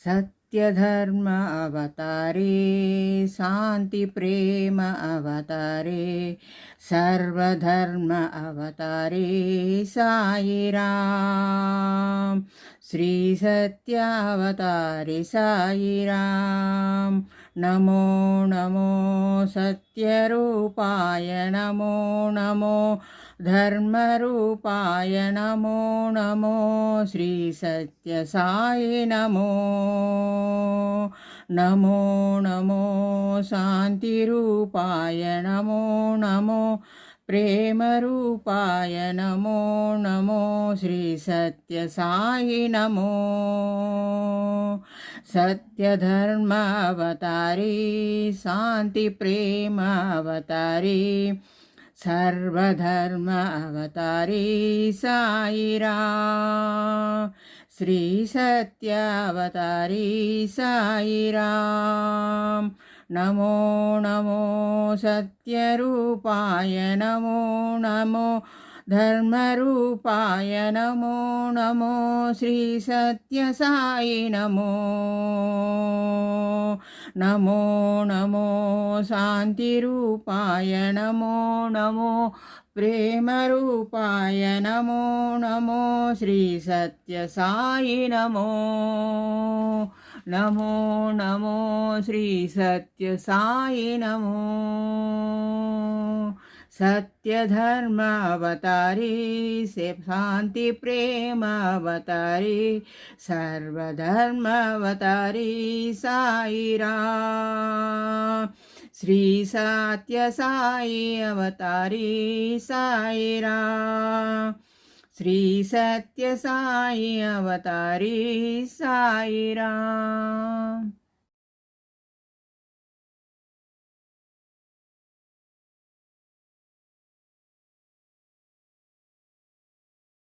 सत्यधर्म अवतारे शांति प्रेम अवतारे सर्वधर्म अवतारे साई राम। श्री सत्य अवतारे साई राम। नमो नमो सत्यरूपाय नमो नमो धर्मरूपाय नमो नमो श्री सत्य साई नमो नमो नमो शांतिरूपाय नमो नमो प्रेमरूपाय नमो नमो श्री सत्य साई नमो सत्यधर्म अवतारी शांति प्रेम अवतारी सर्वधर्म अवतारी साई राम। श्री सत्य अवतारी साई राम। नमो नमो सत्यरूपाय नमो नमो धर्मरूपाय नमो नमो श्री सत्य साई नमो नमो नमो शांतिरूपाय नमो नमो प्रेमरूपाय नमो नमो श्री सत्य साई नमो नमो नमो श्री सत्य साई नमो सत्य धर्म अवतारी से शांति प्रेम अवतारी सर्वधर्म अवतारी साई राम। श्री सत्य साई अवतारी साई राम। श्री सत्य साई अवतारी साई राम।